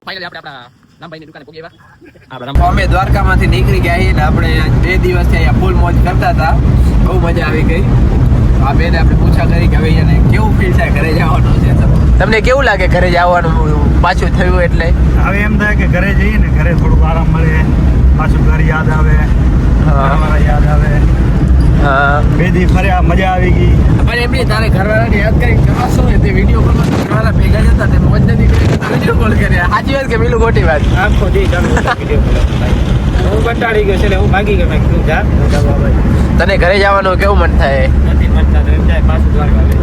Finally આપણે આપણા રામભાઈની દુકાને પહોંચી આવ્યા. અમે દ્વારકામાંથી નીકળી ગયા છીએ ને આપણે 2 દિવસથી અહીંયા ફૂલ મોજ કરતા હતા. બહુ મજા આવી ગઈ. આ બેને આપણે પૂછા કરી કે હવે એને કેવું ફીલ થાય ઘરે જવાનું છે. તમને કેવું લાગે ઘરે જવાનું પાછું થયું એટલે? હવે એમ થાય કે ઘરે જઈએ ને ઘરે થોડુંક આરામ મળે, પાછું ઘર યાદ આવે, ઘરવાળા યાદ આવે. હા, 2 દી ફર્યા, મજા આવી ગઈ. પણ એમની તારે ઘરવાળાને યાદ કરી શું તે વિડીયો કોલ ઘરવાળા ભેગા જતા તે મોજ નથી કરી વિડીયો કોલ કર્યા. સાચી વાત કે પેલું ખોટી વાત? આખો દી વિડીયો કોલ. હું કંટાળી ગયો છે એટલે હું ભાગી ગયો. મેં કીધું જા તને ઘરે જવાનું કેવું મન થાય? નથી મનતા તો એમ જાય પાછું દ્વારકા આવે.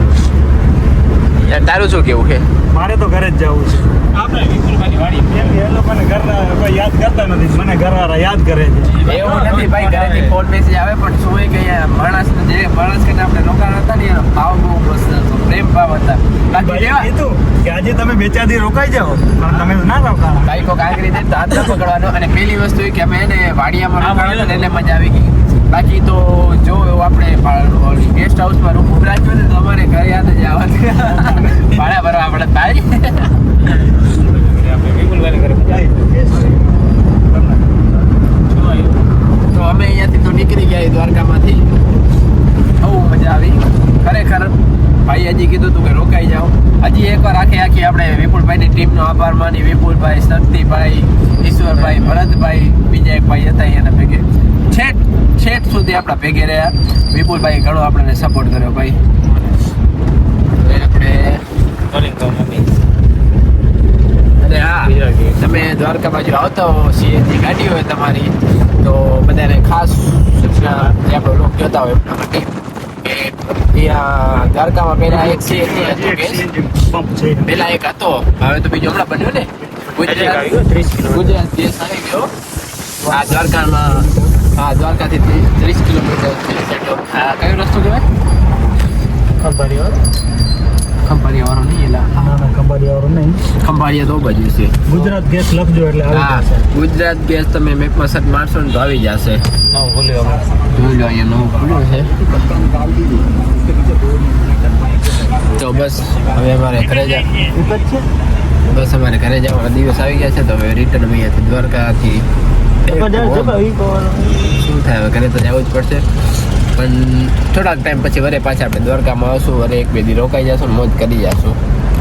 તારું શું કેવું છે? મારે તો ઘરે જ જવું છે. આપણે વિપુલભાઈની વાડી કેમ કે એ લોકોને ઘરના કોઈ યાદ કરતા નથી, મને ઘરવાળા યાદ કરે છે. એવું નથી ભાઈ, ઘરેથી ફોન મેસેજ આવે પણ શું હોય કે માણસ જે માણસ કરીને આપણે રોકાણ હતા ને એનો ભાવ બહુ મસ્ત હતો, પ્રેમ ભાવ હતા. બાકી કેવા કીધું કે આજે તમે 2-4 દી રોકાઈ જાઓ પણ તમે ના રોકાણા. ભાઈ કોક આગળ દે તો હાથ ન પકડવાનો. અને પેલી વસ્તુ એ કે અમે એને વાડિયામાં રોકાણ હતા એટલે મજા આવી ગઈ. બાકી તો જો આપણે ગેસ્ટ હાઉસમાં રૂમ બુક રાખ્યો ને તો અમારે ઘરે યાદ જ આવત ભાડા ભરવા પડે ભાઈ. આપણે વિપુલભાઈના ઘરે જાય તો અમે અહીંયાથી તો નીકળી ગયા દ્વારકામાંથી. બહુ મજા આવી ખરેખર. ભાઈ હજી કીધું તું કે રોકાઈ જાઓ. હજી એકવાર આખી આપણે વિપુલભાઈની ટીમનો આભાર માની. વિપુલભાઈ, શક્તિભાઈ, ઈશ્વરભાઈ, ભરતભાઈ, બીજા એક ભાઈ હતા એના ભેગે છેટ સુધી આપણા ભેગે રહ્યા. વિપુલભાઈ ઘણો આપણને સપોર્ટ કર્યો ભાઈ. આપણે અને હા, તમે દ્વારકા બાજુ આવતા હો, સીએનજી ગાડી હોય તમારી તો બધાને ખાસ સૂચના જે આપણો લોક જોતા હોય એમના માટે કે ત્યાં દ્વારકામાં પહેલા એક સીએનજી હતો ગેસ, પંપ છે. પહેલા એક હતો, હવે તો બીજો હમણાં બન્યો ને ગુજરાત ગેસ આવી ગયો. આ દ્વારકામાં, હા દ્વારકાથી 30 કિલોમીટર. કયો રસ્તો કહેવાય? ખંભાળિયા વાળો નહીં એલા. ના ખંભાળિયા નહીં, ખંભાળિયા તો બાજુ છે. ગુજરાત ગેસ લખજો એટલે હા, આવી જશે. ગુજરાત ગેસ તમે મેપમાં સર્ચ મારશો ને તો આવી જશે. હા, બોલ્યો જોઈ લો અહીંયા નવું ખુલ્લું છે. તો બસ હવે અમારે ઘરે જવાના દિવસ આવી ગયા છે. તો હવે રિટર્ન અહીંયાથી દ્વારકાથી શું થાય હવે ઘરે તો જવું જ પડશે. પણ થોડાક ટાઈમ પછી વરે પાછા આપણે દ્વારકામાં આવશું. વરે 1-2 દી રોકાઈ જશું, મોજ કરી જશું.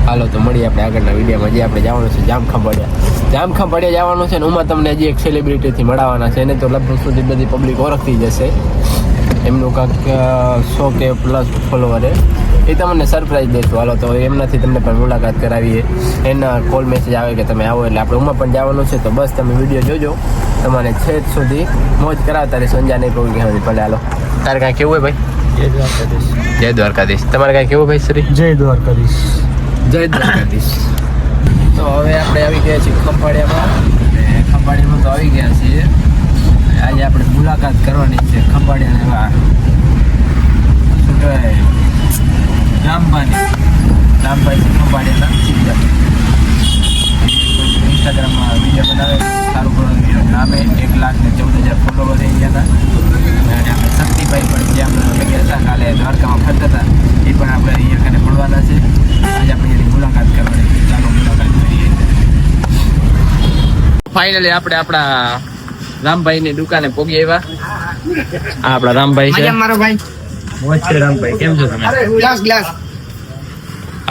હાલો તો મળીએ આપણે આગળના વિડીયોમાં. જે આપણે જવાનું છે જામખંભાળિયા જવાનું છે ને ઉમાં તમને હજી એક સેલિબ્રિટીથી મળવાના છે. એને તો લગભગ સુધી બધી પબ્લિક ઓળખતી જશે. એમનું કાંઈક 100K પ્લસ ફોલોવર એ તમને સરપ્રાઈઝ દઈશું. હાલો તો એમનાથી તમને પણ મુલાકાત કરાવીએ. એના કોલ મેસેજ આવે કે તમે આવો એટલે આપણે ઉમાં પણ જવાનું છે. તો બસ તમે વિડીયો જોજો, તમારે છેક સુધી મોજ કરાવતા રહે. સંજા નહીં કહું કે ભલે. હાલો તારે કાંઈ કેવું હોય ભાઈ? જય દ્વારકાધીશ. તમારે કાંઈ કેવું ભાઈ શ્રી? જય દ્વારકાધીશ. જય દ્વારકાધીશ. તો હવે આપણે આવી ગયા છીએ ખંભાળિયામાં. ખંભાળિયામાં તો આવી ગયા છીએ. આજે આપણે મુલાકાત કરવાની છે ખંભાળિયા. શું કહેવાય? રામભાઈ છે ખંભાળિયાના. ઇન્સ્ટાગ્રામમાં વિડીયો બનાવે, સારું ઘણું નામે 1,14,000 ફોલોવર અહીંયાના. અને આપણે શક્તિભાઈ પણ જે આપણે લગ્યા હતા કાલે દ્વારકામાં ફરતા હતા એ પણ આપણે અહીંયા કને મળવાના છે. આજે આપણે એની મુલાકાત કરવાની છે. ચાલો મુલાકાત કરીએ. ફાઇનલી આપણે આપણા રામભાઈની દુકાને પહોંચી આવ્યા. આ આપણા રામભાઈ છે. મારો ભાઈ મોજ છે રામભાઈ. કેમ છો તમે? ગ્લાસ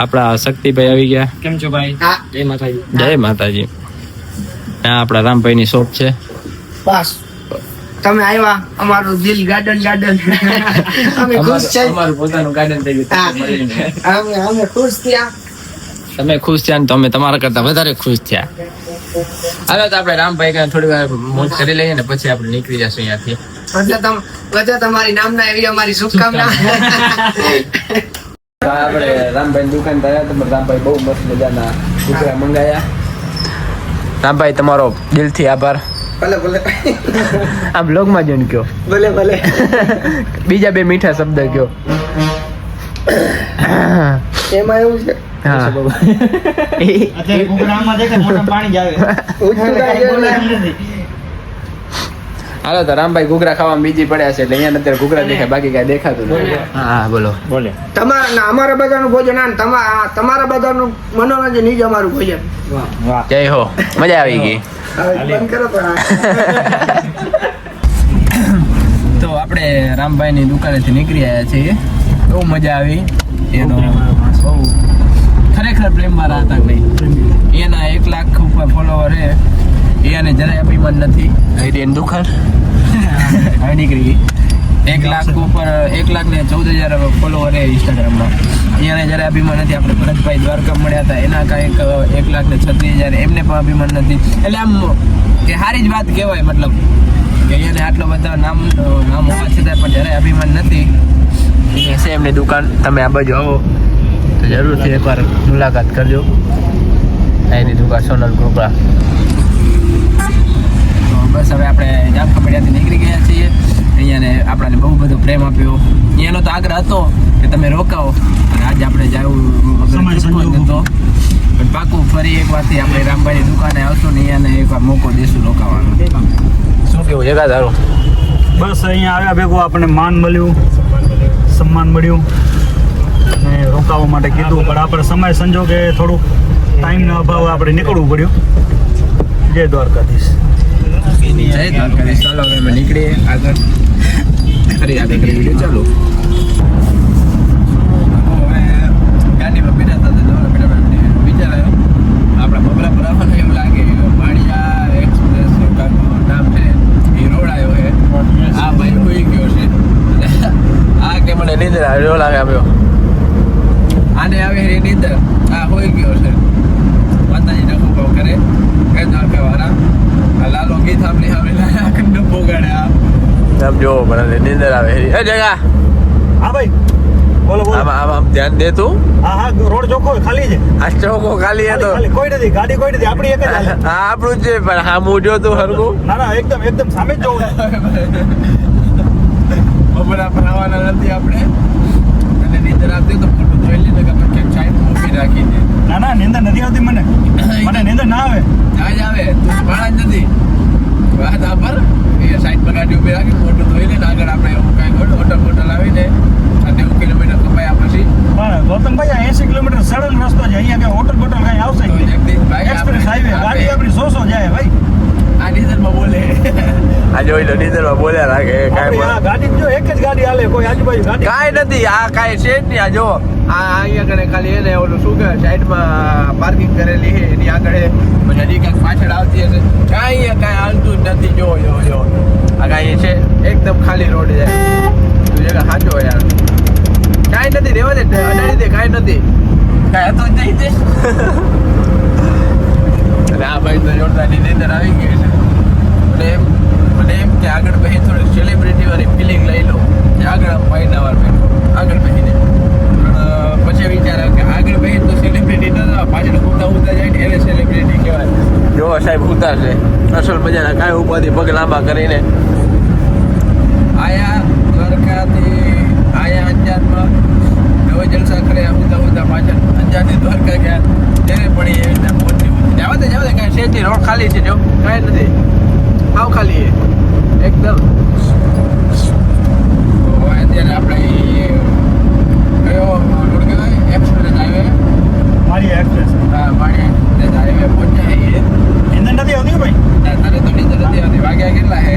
આપણા શક્તિભાઈ આવી ગયા. કેમ છો ભાઈ? હા, જય માતાજી. જય માતાજી. આ આપણા રામભાઈની શોપ છે. બસ તમે આવ્યા, અમારું દિલ ગાર્ડન અમે ખુશ છે. અમારું પોતાનું ગાર્ડન થઈ ગયું. અમે ખુશ થયા. તમે ખુશ થયા ને તો અમે તમારા કરતા વધારે ખુશ થયા. હાલો તો આપણે રામભાઈ કાંઈ થોડી વાર મોજ કરી લઈએ ને પછી આપણે નીકળી જશું અહીંયાથી. બધા તમારી નામના એવી અમારી શુભકામના. તો આપણે રામભાઈ દુકાન થયા તો રામભાઈ બહુ મસ્ત મજાના કુકરા મંગાયા. રામભાઈ તમારો દિલથી આભાર. ભલે ભલે આ બ્લોગમાં જોઈને કયો. ભલે ભલે. બીજા 2 મીઠા શબ્દ કયો. એમાં એવું છે હા અત્યારે કુકરામાં દેખાય મોટા પાણી જ આવે. હાલો તો રામભાઈ ઘૂઘરા ખાવામાં બીજી પડ્યા છે એટલે અહીંયા અત્યારે ઘૂઘરા દેખાય બાકી કાંઈ દેખાતું નથી. હા બોલો. બોલે અમારા બધાનું ભોજન આ તમારા બધાનું મનોરંજન ઈ જ અમારું ભોજન. વાહ જય હો મજા આવી ગઈ. હવે બંધ કરો પણ તો આપણે રામભાઈની દુકાનેથી નીકળી આવ્યા છીએ. બહુ મજા આવી. એનો બહુ ખરેખર પ્રેમવાળા હતા ભાઈ. એના 1 લાખ ઉપર ફોલોવર છે. એને જરાય અભિમાન નથી. એની દુકાન હવે નીકળી ગઈ. 1 લાખ ઉપર 1,14,000 ફોલોવર છે ઇન્સ્ટાગ્રામમાં. એને જરાય અભિમાન નથી. આપણે ભરતભાઈ દ્વારકા મળ્યા હતા એના કાંઈક 1,36,000 એમને પણ અભિમાન નથી. એટલે આમ કે સારી જ વાત કહેવાય મતલબ કે એને આટલો બધા નામ હોવા છતાં પણ જરાય અભિમાન નથી. અહીંયા છે એમની દુકાન. તમે આ બાજુ આવો તો જરૂરથી એકવાર મુલાકાત કરજો. એની દુકાન સોનલ કૃપા. તો બસ હવે આપણે જામખંભાળિયાથી નીકળી ગયા છીએ. અહીંયાને આપણને બહુ બધો પ્રેમ આપ્યો. અહીંયાનો તો આગ્રહ હતો કે તમે રોકાવો અને આજે આપણે જવું હતો પણ પાકું ફરી એક વારથી આપણે રામભાઈની દુકાને આવશું ને અહીંયાને એકવાર મોકો દેશું રોકાવાનો. શું કેવું જગા તારું? બસ અહીંયા આવ્યા ભેગું આપણને માન મળ્યું, સન્માન મળ્યું ને રોકાવા માટે કીધું પણ આપણે સમય સંજોગે થોડુંક ટાઈમના અભાવે આપણે નીકળવું પડ્યું. જય દ્વારકાધીશ. જય દ્વારકાધીશ. ચાલો હવે અમે નીકળીએ આગળ. ફરી આગળ કરી વિડીયો ચાલો. હવે ગાડીમાં બેઠા હતા તો વિચાર આવ્યો આપણા બબરા પર આવવાનું એવું લાગે. વાડિયા એક્સપ્રેસ નામ છે એ રોડ આવ્યો છે. આ ભાઈ હોઈ ગયો છે. આ કે મને નીંદર આવ્યો લાગે આવ્યો. આને આવે એ નીંદર. આ હોઈ ગયો છે. માતાજી ના ખૂબ કરે કઈ દ્વારકા વાળા. આ લાલો ગીત સાંભળી સાંભળી ડબ્બો ગાડ્યા. આમ જોવો પણ નીંદર આવે. એ જગા હા ભાઈ બોલો બોલો. આમ ધ્યાન દે તું. હા રોડ ચોખ્ખો ખાલી છે. આ ચોકો ખાલી હતો. કોઈ નથી, ગાડી કોઈ નથી, આપણી એક જ હાલે. હા આપણું જ છે પણ હા હું જો તું હરકું. ના એકદમ સામે જ જોવું. બપોરા પર આવવાના નથી આપણે. અને નીંદર આવતી તો ફોટો જોઈ લે કે આપણે કેમ સાઈડ મૂકી રાખી દે. ના નીંદર નથી આવતી મને નીંદર ના આવે. જ આવે તું ભાડા જ નથી. વાત આ પર એ સાઈડ પર ગાડી ઉભી રાખી ફોટો જોઈ લે ને આગળ આપણે એવું કાંઈ હોટલ આવીને 90 કિલોમીટર કપાયા પછી પણ ગૌતમભાઈ આ 80 કિલોમીટર સડન રસ્તો છે. અહીંયા કઈ હોટલ બોટલ કઈ આવશે એક્સપ્રેસ હાઈવે ગાડી આપણી 100 જાય ભાઈ. આ ડીઝલમાં બોલે. આ જોઈ લો ડીઝલમાં બોલ્યા રાખે. ગાડી જો એક જ ગાડી હાલે, કોઈ આજુબાજુ ગાડી કાંઈ નથી. આ કાંઈ છે જ નહીં. આ જો આ અહીંયા આગળ ખાલી એને ઓલું શું કહેવાય સાઈડમાં પાર્કિંગ કરેલી છે એની આગળ પછી હજી કાંઈક પાછળ આવતી હશે. કાંઈ હાલતું જ નથી. જો આ કાંઈ છે એકદમ ખાલી રોડ જાય. તું જગા સાચો યાર. કાંઈ નથી. રેવા દે અડાડી દે. કાંઈ નથી. કાંઈ હતો જ નહીં તે. અને આ ભાઈ તો જોરદારની નીંદર આવી ગઈ છે. મને એમ કે આગળ પછી થોડીક સેલિબ્રિટી વાળી ફિલિંગ લઈ લો. આગળ ભાઈના વાર બેઠો આગળ બેસીને પછી વિચાર કે આગળ બેસી તો સેલિબ્રિટી ન પાછળ ઉતા જાય ને એને સેલિબ્રિટી કહેવાય. જો સાહેબ ઉતા છે અસલ મજાના કાંઈ ઉપાધિ પગ લાંબા કરીને આયા દ્વારકાથી આયા અંજારમાં નવો જલસા કર્યા. ઉતા પાછળ અંજારથી દ્વારકા ગયા ત્યારે પણ એ રીતના પહોંચી જવા દે કાંઈ શેઠની રોડ ખાલી છે. જો કાંઈ નથી. હાવ ખાલી છે એકદમ. અત્યારે આપણે કયો રોડ કહેવાય એક્સપ્રેસ હાઈવે. મારી એક્સપ્રેસ. હા મારી એક્સપ્રેસ હાઈવે પહોંચ્યા છીએ. નીંદર નથી આવતી ભાઈ. તારે તો નીંદર નથી આવતી. વાગ્યા કેટલા છે?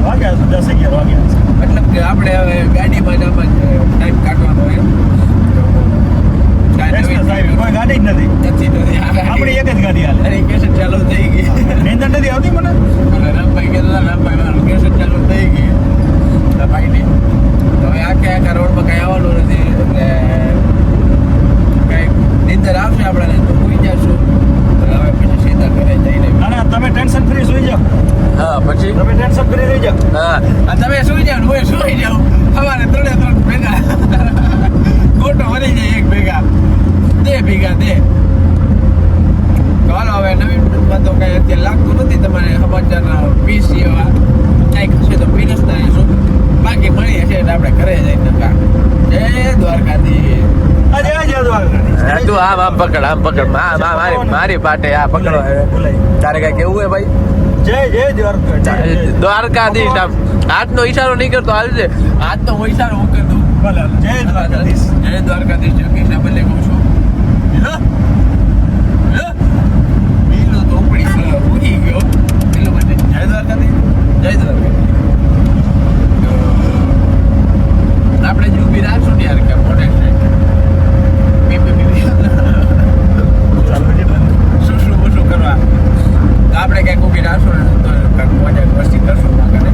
વાગ્યા 10-11 વાગ્યા. મતલબ કે આપણે હવે ગાડીમાં જવામાં ટાઈમ કાઢવાનો હોય. કોઈ ગાડી જ નથી. આપણી એક જ ગાડી હાલે. અરે કેસેટ ચાલુ થઈ ગઈ. નીંદર નથી આવતી મને. રામભાઈ કહેતા રામભાઈ મારું કેસેટ ચાલુ થઈ ગઈ ભાઈની. હવે આખા રોડમાં કાંઈ આવવાનું નથી એટલે કાંઈક નીંદર આવશે આપણને તો સુઈ જશું. હવે પછી સીધા ઘરે જઈને ના તમે ટેન્શન ફ્રી સુઈ જાઓ. હા પછી તમે ટેન્શન ફ્રી રહી જાઓ. હા તમે સુઈ જાઓ હું સુઈ જાઉં. સવારે 3 ભેગા ખોટો વળી જાય. એક ભેગા દે. ચાલો હવે નવીનમાં તો કાંઈ અત્યારે લાગતું નથી. તમારે સમાચારના પીસ એવા કાંઈક છે તો પીરસતા રહીશું. બાકી મળીએ છે એટલે આપણે ઘરે જઈને જય દ્વારકાથી. તું આમ પકડ મારી પાટે આ પકડો તારે કઈ કેવું હે ભાઈ જય દ્વારકા દ્વારકાધીશ આમ હાથનો ઈશારો નહીં કરતો હાલજે હાથનો ઈશારો હું કરી દઉં જય દ્વારકાધીશ જય દ્વારકાધીશ યોગેશ આ બદલે કહું છું પેલો તો ઉડી ગયો પેલો બદલે જય દ્વારકાધીશ જય દ્વારકાધીશ આપણે જ ઊભી રાખશું ને યાર કે મોટે છે શું કરવા આપણે ક્યાંક ઊભી રાખશું ને તો કાંઈક મોજા મસ્તી કરશું ના કરે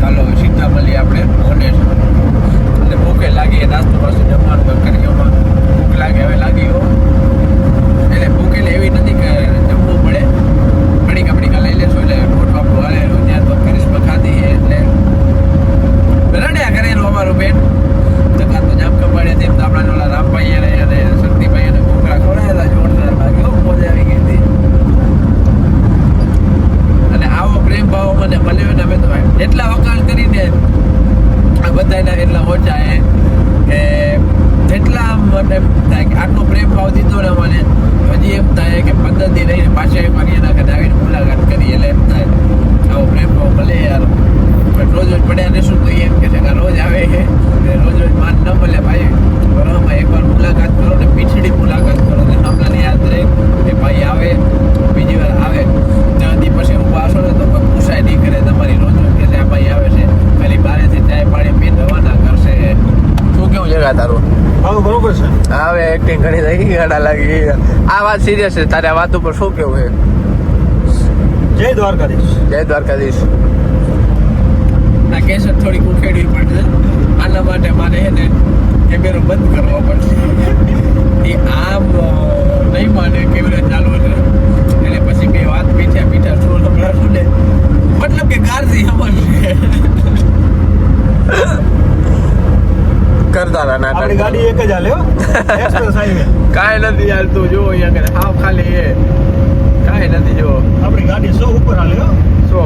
ચાલો સીધા મળીએ આપણે મોટે એટલે ભૂખે લાગી નાસ્તો વાસ્તો જમવાનું કરી ભૂખ લાગે હવે લાગી ગયો એટલે ભૂખ એટલે એવી નથી કે જમવું પડે ઘડીકા લઈ લેશું એટલે મોટું આપણું હાલે ત્યાં તો કરિશ્મા ખાધી એટલે રડ્યા કરેલું અમારું બેન જગા તો જામ કપાડે તેમ તો આપણા ઓલા રામભાઈ અને શક્તિભાઈ અને કુકડા ખોડાયેલા જોરદાર લાગ્યો મજા આવી ગઈ હતી અને આવો પ્રેમ ભાવ મને મળ્યો ને અમે તો એટલા વખાણ કરીને આ બધાના એટલા ઓછા કે એટલા મને થાય કે આટલો પ્રેમ ભાવ દીધો ને મને હજી એમ થાય કે 15 દી રહીને પાછા એક વાર એના ઘરે આવીને મુલાકાત કરી એટલે એમ થાય આવો પ્રેમ ભાવ મળે યાર રોજ પડ્યા ને શું તો એમ કે છે કે રોજ આવે છે રોજ માન ન મળે ભાઈ બરાબર એકવાર મુલાકાત કરો ને પીછડી મુલાકાત કરો ને આપણને યાદ રહે કે ભાઈ આવે બીજી વાર આવે ત્યાંથી પછી હું પાછો ને તો કોઈ પૂછાય નહીં કરે તમારી રોજ કે આ ભાઈ આવે છે ખાલી બારેથી ચાય પાણી પીને રવાના કરશે શું કેવું જગા તારું હા બરોબર છે હવે એક્ટિંગ ઘણી થઈ ગાડા લાગી આ વાત સિરિયસ છે તારે આ વાત ઉપર શું કેવું છે જય દ્વારકાધીશ જય દ્વારકાધીશ આ કેસર થોડીક ઉખેડવી પડશે આના માટે મારે છે ને કેમેરો બંધ કરવો પડશે એ આમ નહીં માને કેમેરા ચાલુ છે એટલે પછી બે વાત પીઠા શું ને મતલબ કે કારથી સમજશે કરતા હતા આપણી ગાડી એક જ હાલે હો એક્સપ્રેસ હાઈવે કાંઈ નથી યાર તું જો અહીંયા કરે હાવ ખાલી એ કાંઈ નથી જો આપણી ગાડી 100 ઉપર હાલે હો 100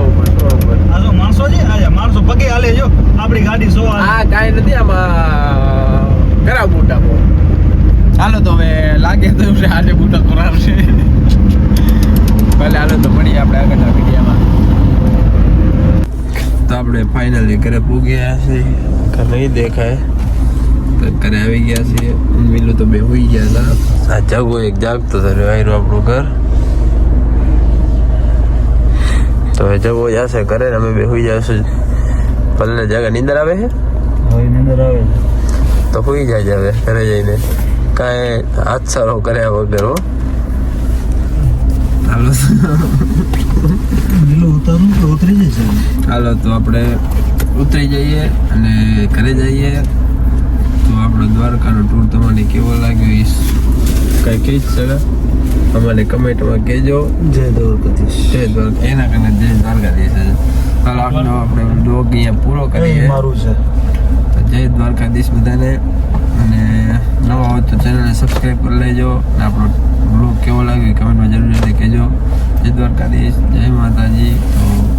ઉપર આ જો માણસો છે આ માણસો પગે હાલે જો આપણી ગાડી 100 હાલે આ કાંઈ નથી આમાં કરાવ બૂટા બહુ ચાલો તો હવે લાગે તો આજે બૂટા કરાવશે ભલે હાલો તો મળીએ આપણે આગળના વિડીયોમાં તો આપણે ફાઇનલી ઘરે પૂગ્યા છે કે નહીં દેખાય તો ઘરે આવી ગયા છીએ મિલું તો બે હોઈ ગયા હતા આ જાગો એક જાગતો હતો આવ્યું આપણું ઘર તો હવે જવો જશે ઘરે ને અમે બે હોઈ જશું ભલે જગા નીંદર આવે છે હવે નીંદર આવે તો હોઈ જાય હવે ઘરે જઈને કાંઈ હાથ સારો કર્યા વગર હો હાલો ઉતારું તો ઉતરી જશે હાલો તો આપણે ઉતરી જઈએ અને ઘરે જઈએ તો આપણો દ્વારકાનો ટૂર તમને કેવો લાગ્યો એ કંઈ કહી જ શકે અમારે કમેન્ટમાં કહેજો જય દ્વારકાધીશ જય દ્વારકા એના કારણે જય દ્વારકાધીશ હાલો આપણે બ્લોગ અહીંયા પૂરો કરીએ મારું છે તો જય દ્વારકાધીશ બધાને અને નવા હોય તો ચેનલને સબસ્ક્રાઈબ કરી લેજો અને આપણો બ્લોગ કેવો લાગ્યો કમેન્ટમાં જરૂર કહેજો જય દ્વારકાધીશ જય માતાજી તો